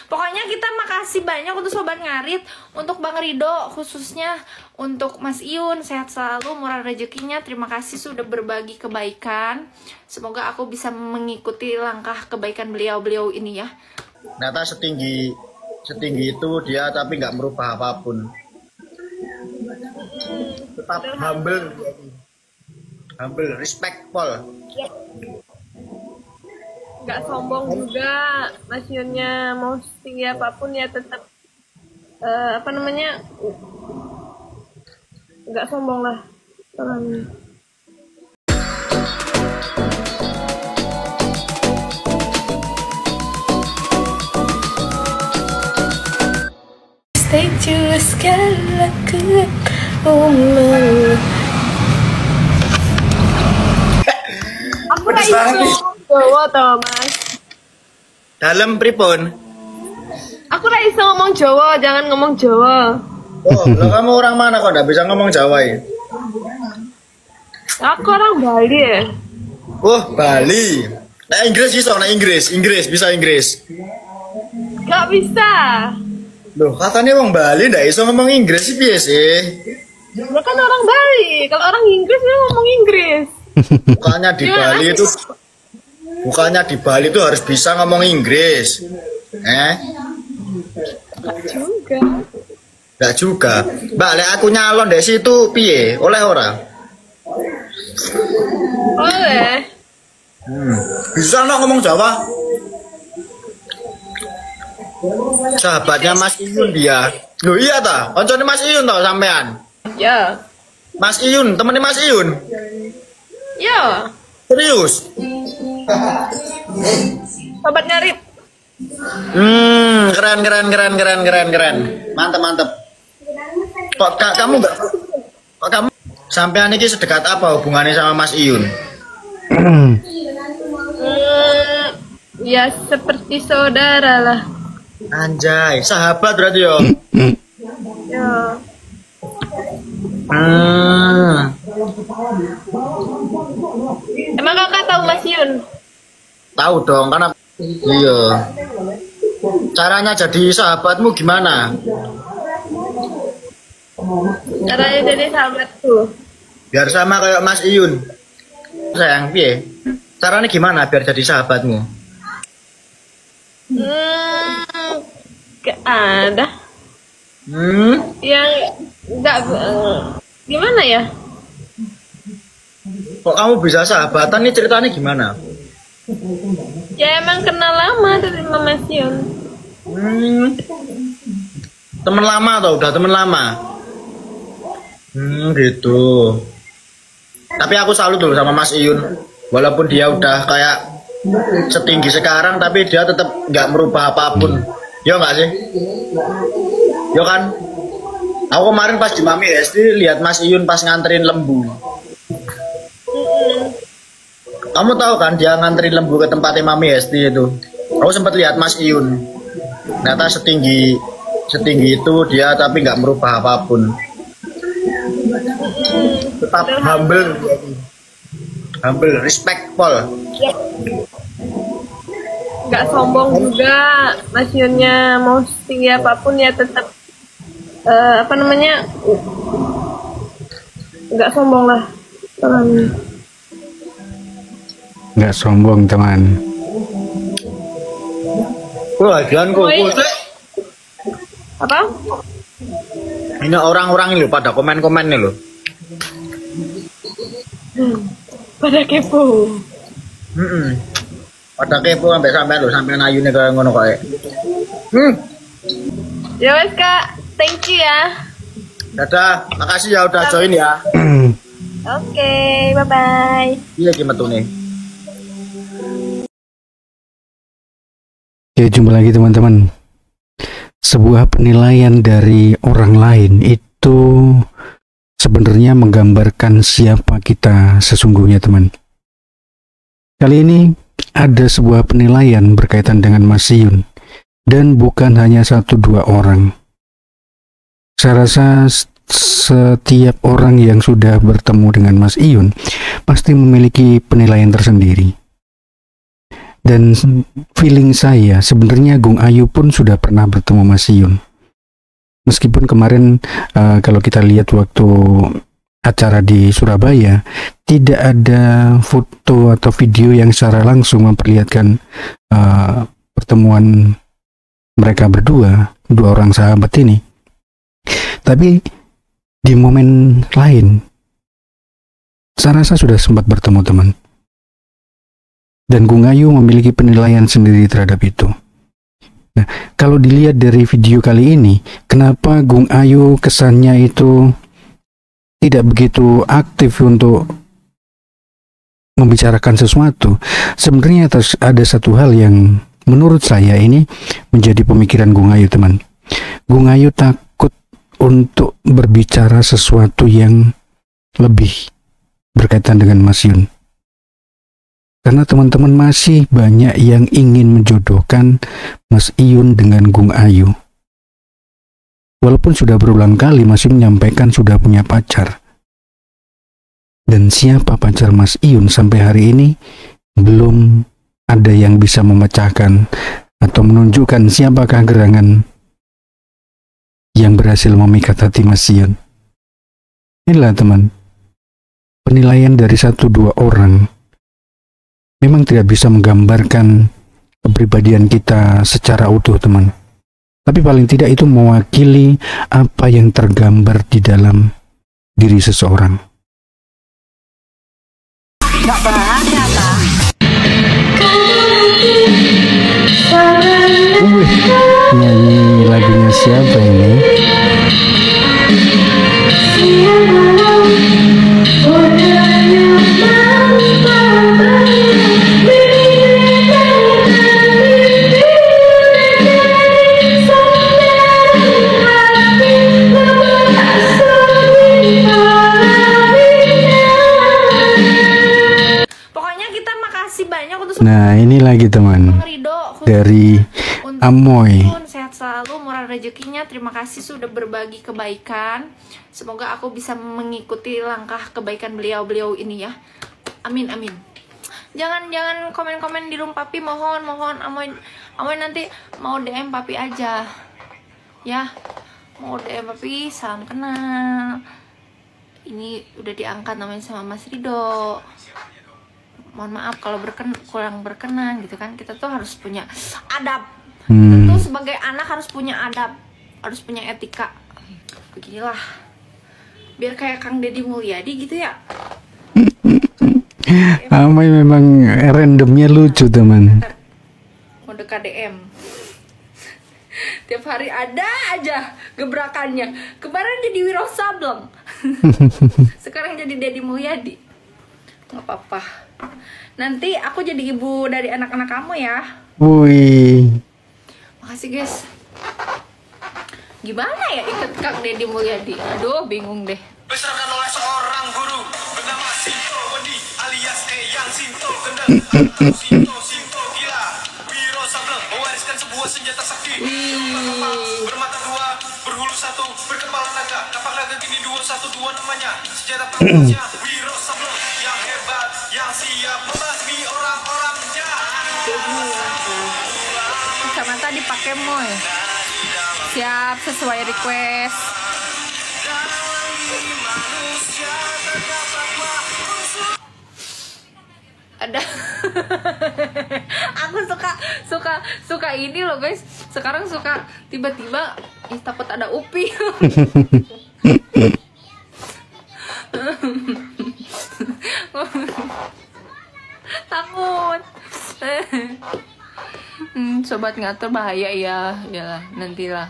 Pokoknya kita makasih banyak untuk Sobat Ngarit, untuk Bang Rido, khususnya untuk Mas Iyun, sehat selalu, murah rezekinya. Terima kasih sudah berbagi kebaikan. Semoga aku bisa mengikuti langkah kebaikan beliau ini ya. Ternyata setinggi itu dia, tapi nggak merubah apapun. Tetap humble, respectful. Nggak sombong juga, Mas Yunnya mau setinggi apapun ya tetap nggak sombong lah orangnya. Stay true sekali Aku tak iso Jawa toh Mas. Dalam pripun? Aku tak iso ngomong Jawa, jangan ngomong Jawa. Oh, lo kamu orang mana kok nggak bisa ngomong Jawa ya? Aku orang Bali ya. Oh, Bali. Nah, Inggris bisa Inggris. Gak bisa. Loh, katanya orang Bali nggak bisa ngomong Inggris sih biasa. Lo kan orang Bali. Kalau orang Inggris dia ngomong Inggris. Bukannya di Bali itu harus bisa ngomong Inggris. Enggak juga. Mbak, lek aku nyalon dari situ piye? Oleh ora? Oleh. Bisa nggak ngomong Jawa? Sahabatnya Mas Iyun dia. Loh iya ta? Koncone Mas Iyun toh sampean? Ya. Mas Iyun, temennya Mas Iyun. Ya. Serius? Sobat Ngarit. Keren. Mantap. Kok kamu sampean ini sedekat apa hubungannya sama Mas Iyun? Ya seperti saudara lah. Anjay, sahabat berarti yo. Ya. Emang kakak tahu Mas Yun? Tahu dong, karena iya. Caranya jadi sahabatmu gimana? Caranya jadi sahabatku. Biar sama kayak Mas Iyun. Sayang, piye? Caranya gimana biar jadi sahabatmu? Gak ada. Yang nggak gimana ya? Kok kamu bisa sahabatan nih, ceritanya gimana? Ya emang kenal lama dari Mas Yun. Temen lama atau udah temen lama? Gitu. Tapi aku salut dulu sama Mas Iyun. Walaupun dia udah kayak setinggi sekarang, tapi dia tetap nggak merubah apapun. Yo nggak sih? Yo kan? Aku kemarin pas di Mami SD lihat Mas Iyun pas nganterin lembu. Kamu tahu kan dia nganterin lembu ke tempatnya Mami SD itu. Aku sempat lihat Mas Iyun. Ternyata setinggi itu dia, tapi nggak merubah apapun. Tetap humble, respectful. Nggak sombong juga, Mas Yunnya mau setinggi apapun ya tetap nggak sombong lah orangnya. Nggak sombong teman. Wah, jangan kok. Apa? Ini orang-orang ini loh pada komen-komen nih loh. Pada kepo. Pada kepo sampai ayune kayak ngono kayak. Ya wes Kak, thank you ya. Dadah, makasih ya udah join ya. Oke, bye bye. Iya gimana nih? Oke, jumpa lagi teman-teman. Sebuah penilaian dari orang lain itu sebenarnya menggambarkan siapa kita sesungguhnya, teman. Kali ini ada sebuah penilaian berkaitan dengan Mas Iyun, dan bukan hanya 1-2 orang. Saya rasa setiap orang yang sudah bertemu dengan Mas Iyun pasti memiliki penilaian tersendiri. Dan feeling saya sebenarnya Gung Ayu pun sudah pernah bertemu Mas Iyun. Meskipun kemarin kalau kita lihat waktu acara di Surabaya, tidak ada foto atau video yang secara langsung memperlihatkan pertemuan mereka berdua, dua orang sahabat ini. Tapi di momen lain, saya rasa sudah sempat bertemu teman. Dan Gung Ayu memiliki penilaian sendiri terhadap itu. Nah, kalau dilihat dari video kali ini, kenapa Gung Ayu kesannya itu tidak begitu aktif untuk membicarakan sesuatu? Sebenarnya ada satu hal yang menurut saya ini menjadi pemikiran Gung Ayu, teman. Gung Ayu takut untuk berbicara sesuatu yang lebih berkaitan dengan Mas Yun. Karena teman-teman masih banyak yang ingin menjodohkan Mas Iyun dengan Gung Ayu. Walaupun sudah berulang kali Mas Iyun menyampaikan sudah punya pacar. Dan siapa pacar Mas Iyun sampai hari ini belum ada yang bisa memecahkan atau menunjukkan siapakah gerangan yang berhasil memikat hati Mas Iyun. Inilah teman, penilaian dari 1-2 orang memang tidak bisa menggambarkan kepribadian kita secara utuh, teman. Tapi paling tidak itu mewakili apa yang tergambar di dalam diri seseorang. Gak bahaya, Kak. Nyanyi lagunya siapa ini? Nah, ini lagi teman dari Amoy. Sehat selalu, murah rezekinya. Terima kasih sudah berbagi kebaikan. Semoga aku bisa mengikuti langkah kebaikan beliau ini ya. Amin amin. Jangan komen-komen di room papi, mohon Amoy nanti mau DM papi aja ya. Mau DM papi, salam kenal. Ini udah diangkat namanya sama Mas Rido. Mohon maaf kalau kurang berkenan gitu kan. Kita tuh harus punya adab. Tentu sebagai anak harus punya adab, harus punya etika. Beginilah, biar kayak Kang Deddy Mulyadi gitu ya. Amai memang randomnya lucu teman. Mode KDM. Tiap hari ada aja gebrakannya. Kemarin jadi Wiro Sableng. Sekarang jadi Deddy Mulyadi. Gak apa-apa. Nanti aku jadi ibu dari anak-anak kamu ya. Wih. Makasih guys. Gimana ya ikut Kang Deddy Mulyadi? Aduh, bingung deh. Diserahkan oleh seorang guru bernama Sinto Wedi alias Eyang Sinto Gendang atau Sinto Gila. Wiro Sableng mewariskan sebuah senjata sakti. Bermata 2, berhulu 1, berkepala naga. Kapak naga kini 212 namanya. Senjata pantasnya Wiro Sableng yang hebat, yang siap membasmi orang-orang jahat. Kacamata dipakai Moy. Siap, sesuai request. Ada. Aku suka ini loh guys. Sekarang suka tiba-tiba takut ada Upi. Takut. Sobat ngatur bahaya ya. Yalah, nantilah.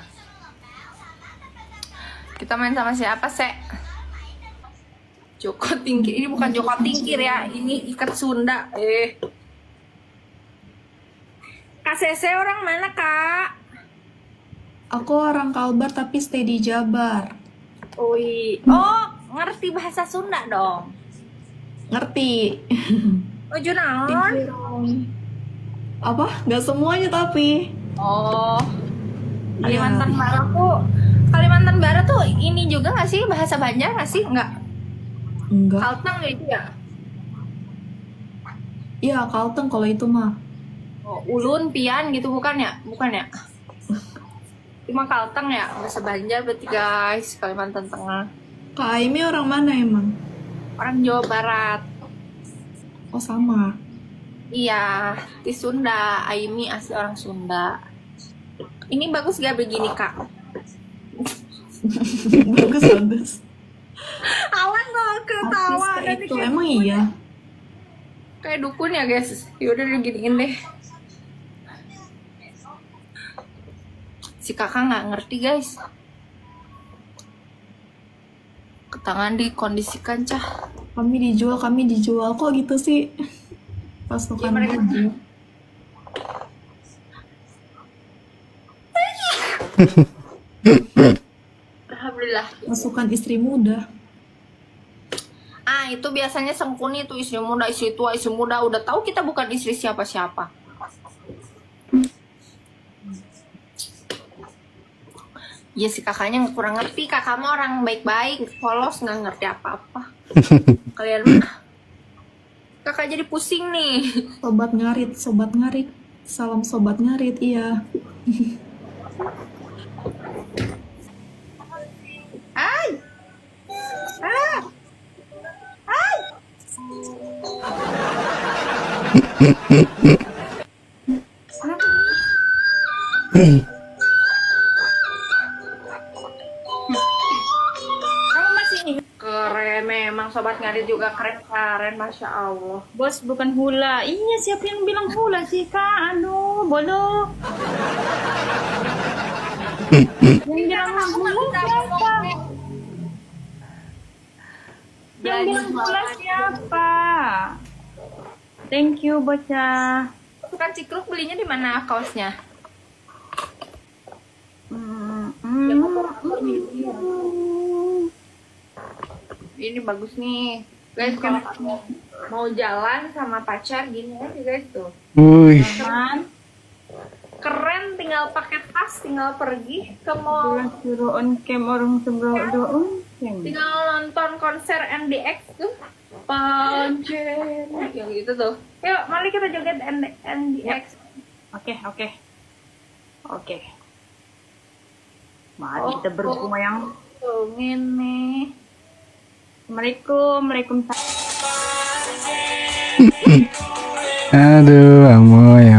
Kita main sama siapa sih? Joko Tingkir. Ini bukan Joko Tingkir ya. Ini ikat Sunda. Kak Sese orang mana, Kak? Aku orang Kalbar tapi stay di Jabar. Ui. Oh, ngerti bahasa Sunda dong. Ngerti. Oh, Junaon. Apa? Gak semuanya tapi. Oh. Kalimantan Barat tuh. Kalimantan Barat tuh ini juga gak sih bahasa Banjar gak sih? Enggak. Enggak. Kalteng gitu ya? Iya, Kalteng kalau itu mah. Oh, Ulun, Pian gitu bukan ya? Bukan ya? Cuma Kalteng ya? Nggak sebanjar berarti guys, Kalimantan Tengah. Kak Aimi orang mana emang? Orang Jawa Barat. Oh sama. Iya, di Sunda. Aimi asli orang Sunda. Ini bagus gak begini kak? Bagus. Awan gak ketawa. Artis kayak itu emang iya. Kayak dukun ya guys. Yaudah diginiin deh. Si kakak nggak ngerti guys. Ketangan dikondisikan cah. Kami dijual kok gitu sih. Pasukan mereka- baju. Alhamdulillah. Pasukan istri muda. Ah itu biasanya Sengkuni tuh istri muda, istri tua, istri muda. Udah tahu kita bukan istri siapa-siapa. Ya si kakaknya kurang ngerti. Kakak mah orang baik-baik, polos, nggak ngerti apa-apa. Kalian mah. Kakak jadi pusing nih. Sobat ngarit. Salam sobat ngarit, iya. Ay! Ah! Ay! Kamu masih nih? Keren memang sobat ngarit juga keren, Masya Allah. Bos bukan hula. Iya, siapa yang bilang hula sih, Kak? Aduh, bodoh. Yang bilang hula siapa? Yang bilang hula siapa? Thank you, bocah. Bukan Cikruk, belinya di mana kaosnya? Ini bagus nih guys, kalau kamu mau jalan sama pacar gini aja guys tuh. Wih, Man, Keren, tinggal pakai tas, tinggal pergi ke mall, suruh on cam orang sebelah on cam. tinggal nonton konser MDX tuh. Pancen yang gitu tuh. Yuk, mari kita joget MDX. Oke. Mari kita bergoyang. Tuh, ngene. Assalamualaikum. aduh, amoy.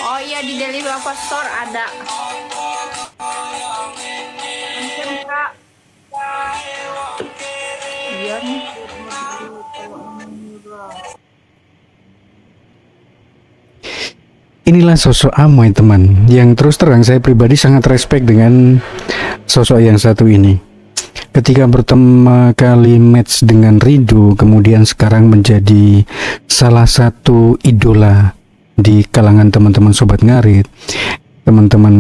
Oh iya, di Deli Lava Store ada. Kak. Iya nih. Inilah sosok Amoy teman, yang terus terang saya pribadi sangat respect dengan sosok yang satu ini. Ketika pertama kali match dengan Ridho, kemudian sekarang menjadi salah satu idola di kalangan teman-teman Sobat Ngarit, teman-teman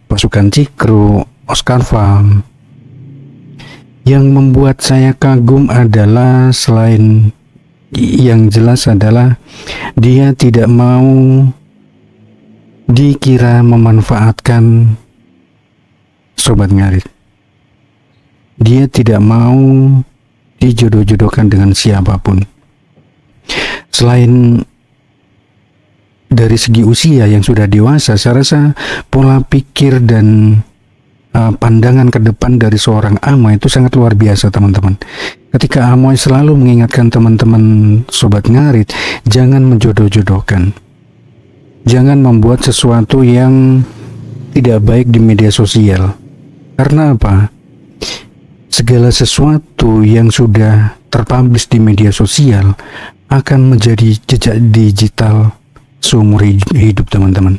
pasukan Cikru, Oscar Farm. Yang membuat saya kagum adalah selain yang jelas adalah dia tidak mau dikira memanfaatkan Sobat Ngarit. Dia tidak mau dijodoh-jodohkan dengan siapapun. Selain dari segi usia yang sudah dewasa, saya rasa pola pikir dan pandangan ke depan dari seorang Amoy itu sangat luar biasa teman-teman. Ketika Amoy selalu mengingatkan teman-teman Sobat Ngarit, jangan menjodoh-jodohkan. Jangan membuat sesuatu yang tidak baik di media sosial. Karena apa? Segala sesuatu yang sudah terpublish di media sosial akan menjadi jejak digital seumur hidup teman-teman.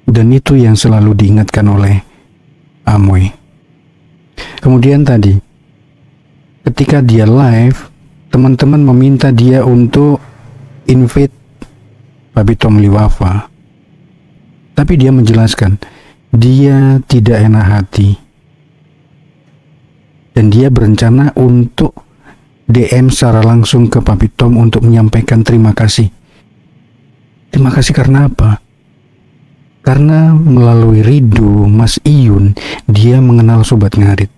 Dan itu yang selalu diingatkan oleh Amoy. Kemudian tadi, ketika dia live, teman-teman meminta dia untuk invite Babi Tom Liwafa. Tapi dia menjelaskan, dia tidak enak hati. Dan dia berencana untuk DM secara langsung ke Papi Tom untuk menyampaikan terima kasih. Terima kasih karena apa? Karena melalui Ridho, Mas Iyun, dia mengenal Sobat Ngarit.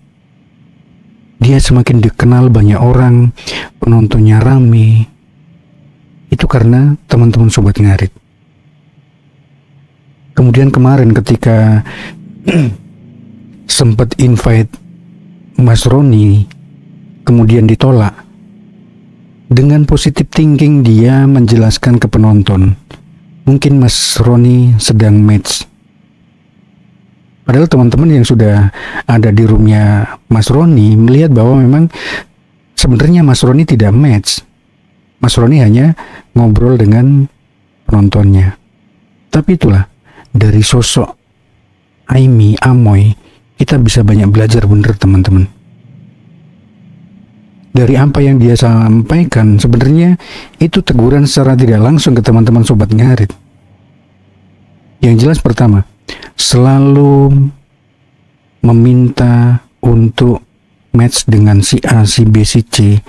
dia semakin dikenal banyak orang, penontonnya rame. Itu karena teman-teman Sobat Ngarit. Kemudian kemarin ketika sempat invite Mas Roni, kemudian ditolak. Dengan positive thinking dia menjelaskan ke penonton, mungkin Mas Roni sedang match. Padahal teman-teman yang sudah ada di roomnya Mas Roni melihat bahwa memang sebenarnya Mas Roni tidak match. Mas Roni hanya ngobrol dengan penontonnya. Tapi itulah, dari sosok Aimee, Amoy, kita bisa banyak belajar bener teman-teman. Dari apa yang dia sampaikan, sebenarnya itu teguran secara tidak langsung ke teman-teman Sobat Ngarit. Yang jelas pertama, selalu meminta untuk match dengan si A, si B, si C.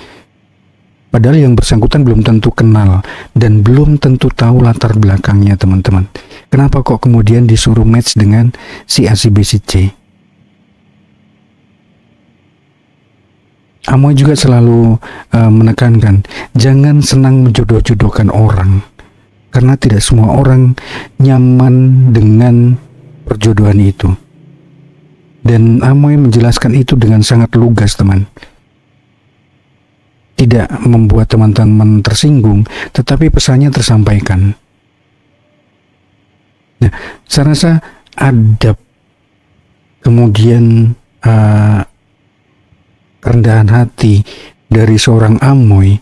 Padahal yang bersangkutan belum tentu kenal dan belum tentu tahu latar belakangnya teman-teman. Kenapa kok kemudian disuruh match dengan si A, si B, si C? Amoy juga selalu menekankan, jangan senang menjodoh-jodohkan orang. Karena tidak semua orang nyaman dengan perjodohan itu. Dan Amoy menjelaskan itu dengan sangat lugas teman. Tidak membuat teman-teman tersinggung, tetapi pesannya tersampaikan. Nah, saya rasa adab, kemudian kerendahan hati dari seorang Amoy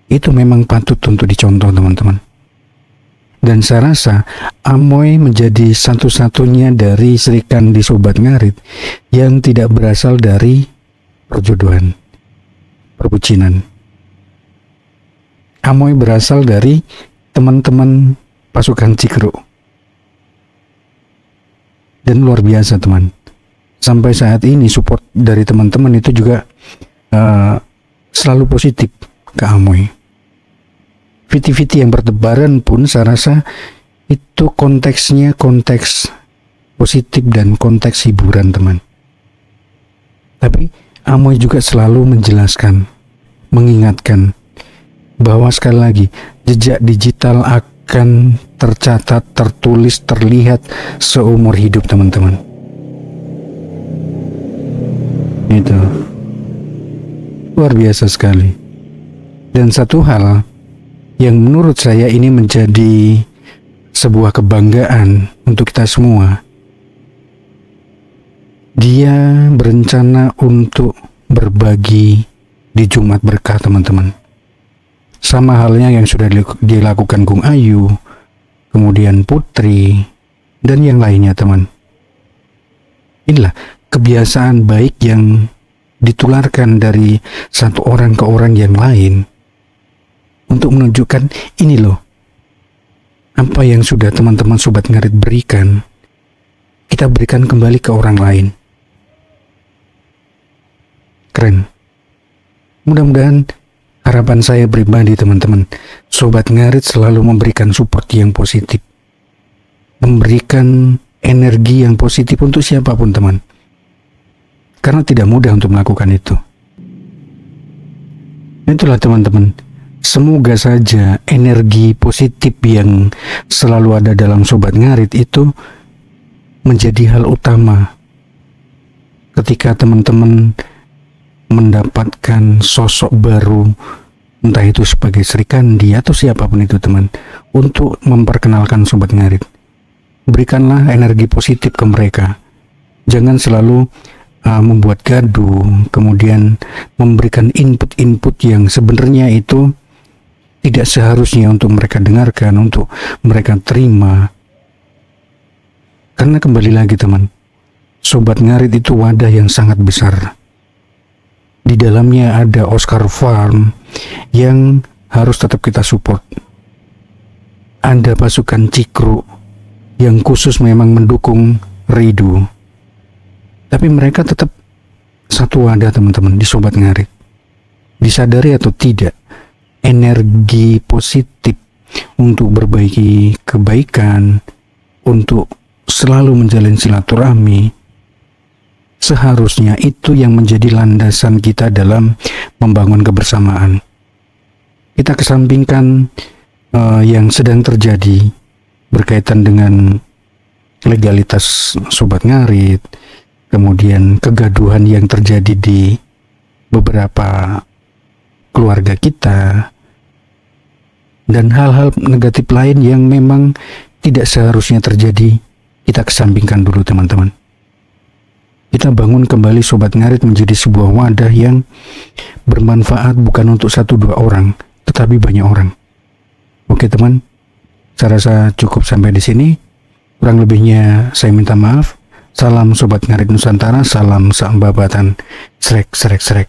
itu memang patut untuk dicontoh teman-teman. Dan saya rasa Amoy menjadi satu-satunya dari serikan di Sobat Ngarit yang tidak berasal dari perjodohan, perbucinan. Amoy berasal dari teman-teman pasukan Cikru. Dan luar biasa teman. Sampai saat ini support dari teman-teman itu juga selalu positif ke Amoy. Viti-viti yang bertebaran pun saya rasa itu konteksnya konteks positif dan konteks hiburan teman. Tapi Amoy juga selalu menjelaskan, mengingatkan bahwa sekali lagi jejak digital akan tercatat, tertulis, terlihat seumur hidup teman-teman. Itu luar biasa sekali. Dan satu hal yang menurut saya ini menjadi sebuah kebanggaan untuk kita semua, dia berencana untuk berbagi di Jumat Berkah teman-teman. Sama halnya yang sudah dilakukan Gung Ayu, kemudian Putri, dan yang lainnya teman. Inilah kebiasaan baik yang ditularkan dari satu orang ke orang yang lain untuk menunjukkan ini loh apa yang sudah teman-teman Sobat Ngarit berikan, kita berikan kembali ke orang lain. Keren. Mudah-mudahan harapan saya pribadi teman-teman, Sobat Ngarit selalu memberikan support yang positif, memberikan energi yang positif untuk siapapun teman. Karena tidak mudah untuk melakukan itu. Itulah teman-teman. Semoga saja energi positif yang selalu ada dalam Sobat Ngarit itu menjadi hal utama ketika teman-teman mendapatkan sosok baru, entah itu sebagai Sri Kandi atau siapapun itu teman, untuk memperkenalkan Sobat Ngarit. Berikanlah energi positif ke mereka. Jangan selalu membuat gaduh, kemudian memberikan input-input yang sebenarnya itu tidak seharusnya untuk mereka dengarkan, untuk mereka terima. Karena kembali lagi teman, Sobat Ngarit itu wadah yang sangat besar. Di dalamnya ada Oscar Farm yang harus tetap kita support. Ada pasukan Cikru yang khusus memang mendukung Ridho. Tapi mereka tetap satu wadah teman-teman di Sobat Ngarit. Disadari atau tidak, energi positif untuk berbagi kebaikan, untuk selalu menjalin silaturahmi, seharusnya itu yang menjadi landasan kita dalam membangun kebersamaan. Kita kesampingkan yang sedang terjadi berkaitan dengan legalitas sobat ngarit, kemudian kegaduhan yang terjadi di beberapa keluarga kita, dan hal-hal negatif lain yang memang tidak seharusnya terjadi. Kita kesampingkan dulu teman-teman. Kita bangun kembali sobat ngarit menjadi sebuah wadah yang bermanfaat bukan untuk 1-2 orang, tetapi banyak orang. Oke teman, saya rasa cukup sampai di sini. Kurang lebihnya saya minta maaf. Salam sobat ngarit Nusantara, salam sambabatan, srek srek srek.